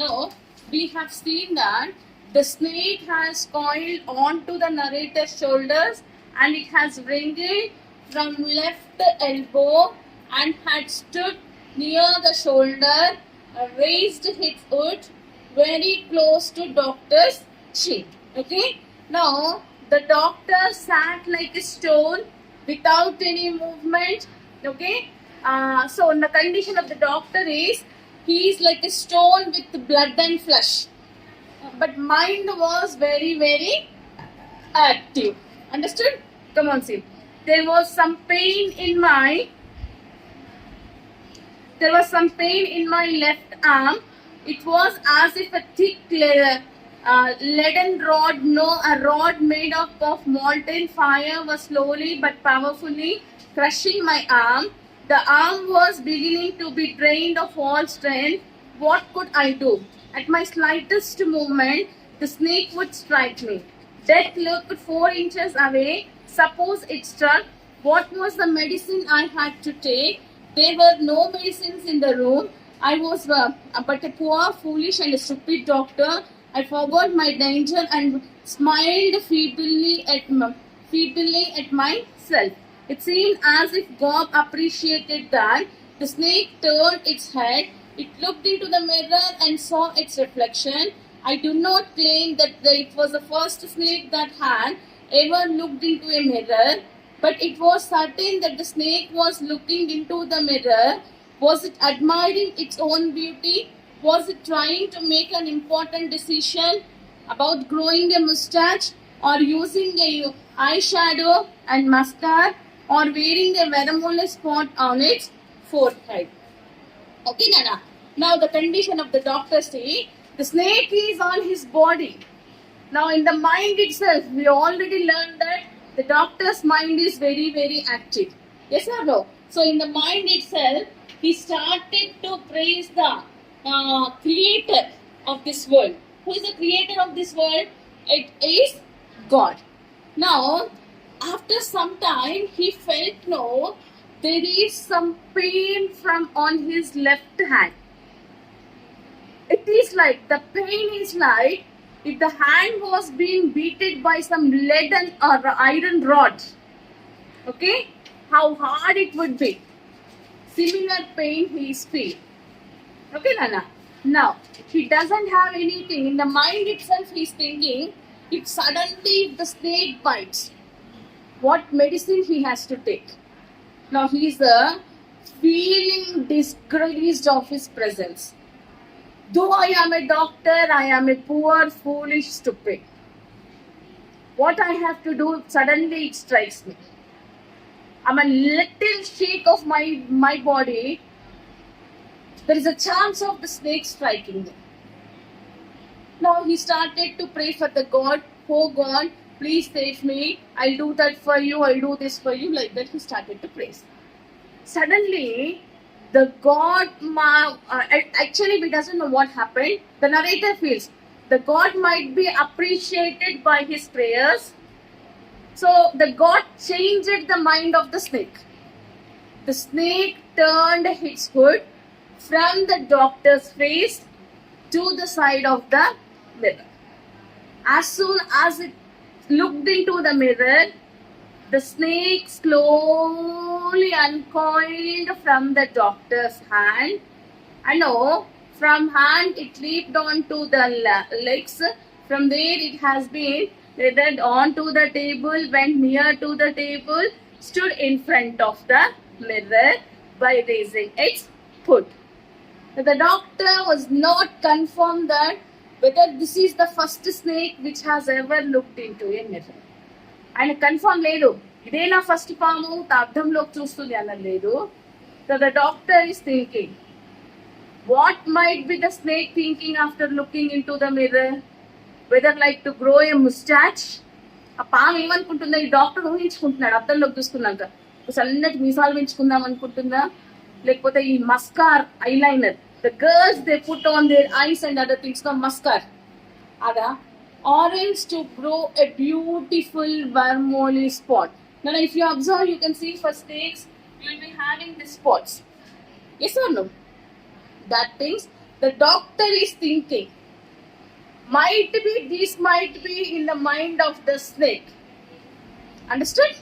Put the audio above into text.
Now, we have seen that the snake has coiled onto the narrator's shoulders and it has wriggled from left elbow and had stood near the shoulder, raised its foot very close to doctor's chin. Okay. Now, the doctor sat like a stone without any movement. Okay. So, the condition of the doctor is he is like a stone with blood and flesh. But mind was very, very active. Understood? Come on, see. There was some pain in my left arm. It was as if a thick leaden rod, a rod made up of molten fire was slowly but powerfully crushing my arm. The arm was beginning to be drained of all strength. What could I do? At my slightest movement, the snake would strike me. Death lurked 4 inches away. Suppose it struck. What was the medicine I had to take? There were no medicines in the room. I was but a poor, foolish and stupid doctor. I forgot my danger and smiled feebly at myself. It seemed as if God appreciated that. The snake turned its head. It looked into the mirror and saw its reflection. I do not claim that it was the first snake that had ever looked into a mirror, but it was certain that the snake was looking into the mirror. Was it admiring its own beauty? Was it trying to make an important decision about growing a mustache or using a eyeshadow and mascara or wearing a vermouth spot on its forehead? Okay, Nana. Now the condition of the doctor say the snake is on his body. Now in the mind itself, we already learned that the doctor's mind is very, very active. Yes or no? So in the mind itself, he started to praise the creator of this world. Who is the creator of this world? It is God. Now, after some time, he felt no, there is some pain from on his left hand. It is like the pain is like if the hand was being beaten by some lead or iron rod. Okay, how hard it would be. Similar pain he is feeling. Okay, Nana. Now he doesn't have anything in the mind itself. He is thinking if suddenly the snake bites, what medicine he has to take. Now he is feeling disgraced of his presence. Though I am a doctor, I am a poor, foolish, stupid. What I have to do, suddenly it strikes me. I'm a little shake of my body. There is a chance of the snake striking me. Now he started to pray for the God. Oh God, please save me. I'll do that for you. I'll do this for you. Like that he started to pray. Suddenly, the God, actually we doesn't know what happened. The narrator feels the God might be appreciated by his prayers. So the God changed the mind of the snake. The snake turned its hood from the doctor's face to the side of the mirror. As soon as it looked into the mirror, the snake slowly uncoiled from the doctor's hand. And now, from hand it leaped onto the legs. From there it has been led onto the table, went near to the table, stood in front of the mirror by raising its foot. The doctor was not confirmed that whether this is the first snake which has ever looked into a mirror. ఆయన confirm లేదు ఇదే నా first పాము అర్థంలోకి చూస్తుంది అన్నది లేదు. So the doctor is thinking what might be the snake thinking after looking into the mirror, whether like to grow a mustache. ఆ పాము ఏమనుకుంటుందా ఈ డాక్టర్ ఊహించుకుంటున్నాడు అర్థంలోకి చూసుకున్నాక సన్నటి మీసాలు పెంచుకుందాం అనుకుంటుందా, లేకపోతే ఈ mascara eyeliner the girls they put on their eyes and other things mascara అదా, orange to grow a beautiful vermouth spot. Now if you observe, you can see for snakes you will be having the spots. Yes or no? That means the doctor is thinking. This might be in the mind of the snake. Understood?